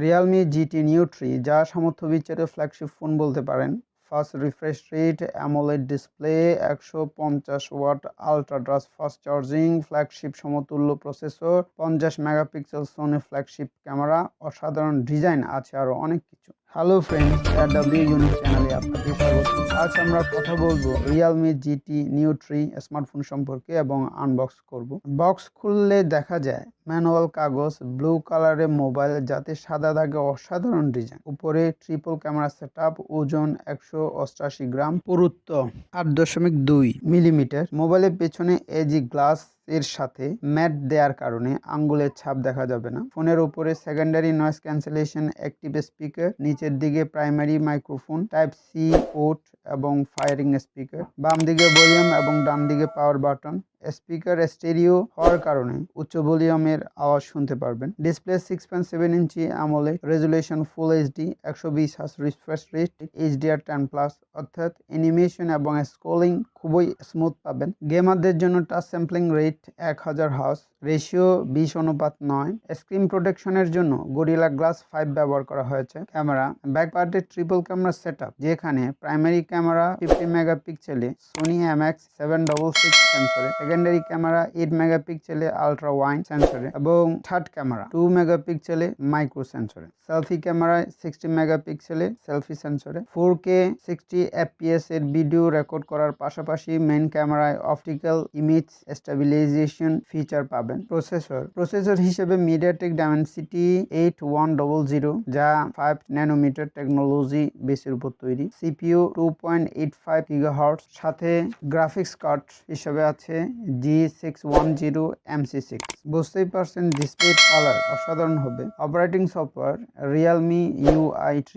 Realme GT Neo3 যা সামর্থ্য বিচারে ফ্ল্যাগশিপ ফোন বলতে পারেন। Fast refresh rate, AMOLED display, 150 watt ultra ড্রাস ফাস্ট চার্জিং, ফ্ল্যাগশিপ সমতুল্য processor, 50 megapixel Sony flagship camera, অসাধারণ ডিজাইন আছে আরো অনেক কিছু। হ্যালো ফ্রেন্ডস, ডাব্লিউ ইউনিক চ্যানেলে আপনাদের স্বাগত। আজ আমরা কথা বলবো Realme GT Neo3 স্মার্টফোন সম্পর্কে এবং আনবক্স করব। বক্স খুললে দেখা যায় ম্যানুয়াল কাগজ, ব্লু কালারের মোবাইল, যাতে সাদা দাগে অসাধারণ ডিজাইন, উপরে ট্রিপল ক্যামেরা সেটআপ, ওজন 188 গ্রাম, পুরুত্ব 8.2 মিলিমিটার। মোবাইলের পেছনে এজি গ্লাস এর সাথে ম্যাট দেওয়ার কারণে আঙ্গুলের ছাপ দেখা যাবে না। ফোনের উপরে secondary noise cancellation active speaker, নিচের দিকে primary microphone, type C port এবং ফায়ারিং স্পিকার, বাম দিকে ভলিউম এবং ডান দিকে পাওয়ার বাটন। স্পিকার স্টেরিও হওয়ার কারণে উচ্চ ভলিউমের আওয়াজ শুনতে পারবেন। ডিসপ্লে 6.7 ইঞ্চি AMOLED, resolution full HD, 120 hertz refresh rate, HDR10+, অর্থাৎ অ্যানিমেশন এবং স্ক্রলিং খুবই স্মুথ পাবেন। গেমারদের জন্য touch sampling rate 1000 hertz, ratio 20:9। Screen প্রোটেকশনের জন্য গরিলা গ্লাস 5 ব্যবহার করা হয়েছে। ক্যামেরা, ব্যাক পার্টে ট্রিপল ক্যামেরা সেটআপ, যেখানে প্রাইমারি ক্যামেরা 50 মেগাপিক্সেলে সোনি MX766 সেন্সরে, সেকেন্ডারি ক্যামেরা 8 মেগাপিক্সেলে আলট্রা ওয়াইড সেন্সরে এবং থার্ড ক্যামেরা 2 মেগাপিক্সেলে মাইক্রো সেন্সরে। সেলফি ক্যামেরায় 60 মেগাপিক্সেলে সেলফি সেন্সরে 4K 60 FPS এর ভিডিও রেকর্ড করার পাশাপাশি মেইন ক্যামেরায় অপটিক্যাল ইমেজ স্টেবিলাইজেশন ফিচার পাবেন। প্রসেসর হিসেবে MediaTek Dimensity 8100, যা 5 ন্যানোমিটার টেকনোলজি বেসের উপর তৈরি। CPU 2.85 GHz, সাথে গ্রাফিক্স কার্ড হিসেবে আছে G610 MC6। বুঝতেই পারছেন ডিসপ্লে কালার অসাধারণ হবে। অপারেটিং সফটওয়্যার Realme UI3,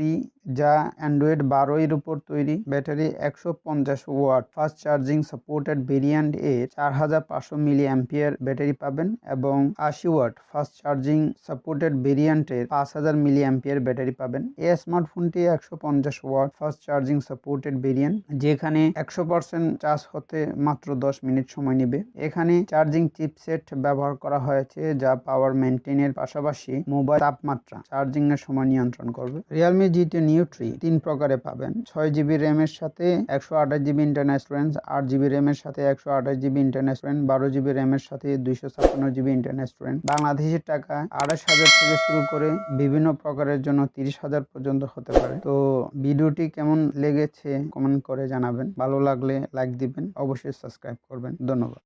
যা অ্যান্ড্রয়েড 12 এর উপর তৈরি। Battery 150 watt, fast charging supported variant এ 4500 মিলি অ্যাম্পিয়ার ব্যাটারি পাবেন এবং 80 ওয়াট ফাস্ট চার্জিং সাপোর্টেড ভেরিয়েন্টের 5000 মিলি অ্যাম্পিয়ার ব্যাটারি পাবেন। এই স্মার্টফোনটি 150 watt fast charging supported variant, যেখানে 100% চার্জ হতে মাত্র 10 মিনিট সময় নেবে। এখানে চার্জিং চিপসেট ব্যবহার করা হয়েছে, যা পাওয়ার মেনটেনের পাশাপাশি মোবাইল তাপমাত্রা চার্জিং এর সময় নিয়ন্ত্রণ করবে। Realme GT Neo3 তিন প্রকারে পাবেন: 6GB র্যাম এর সাথে 128GB internal storage, 8GB RAM এর সাথে 128GB internal storage, 12GB RAM এর সাথে 256GB ইন্টারনাল স্টোরেজ। বাংলাদেশের টাকা 28,000 থেকে শুরু করে বিভিন্ন প্রকারের জন্য 30,000 পর্যন্ত হতে পারে। তো ভিডিওটি কেমন লেগেছে কমেন্ট করে জানাবেন। ভালো লাগলে লাইক দিবেন, অবশ্যই সাবস্ক্রাইব করবেন। ধন্যবাদ।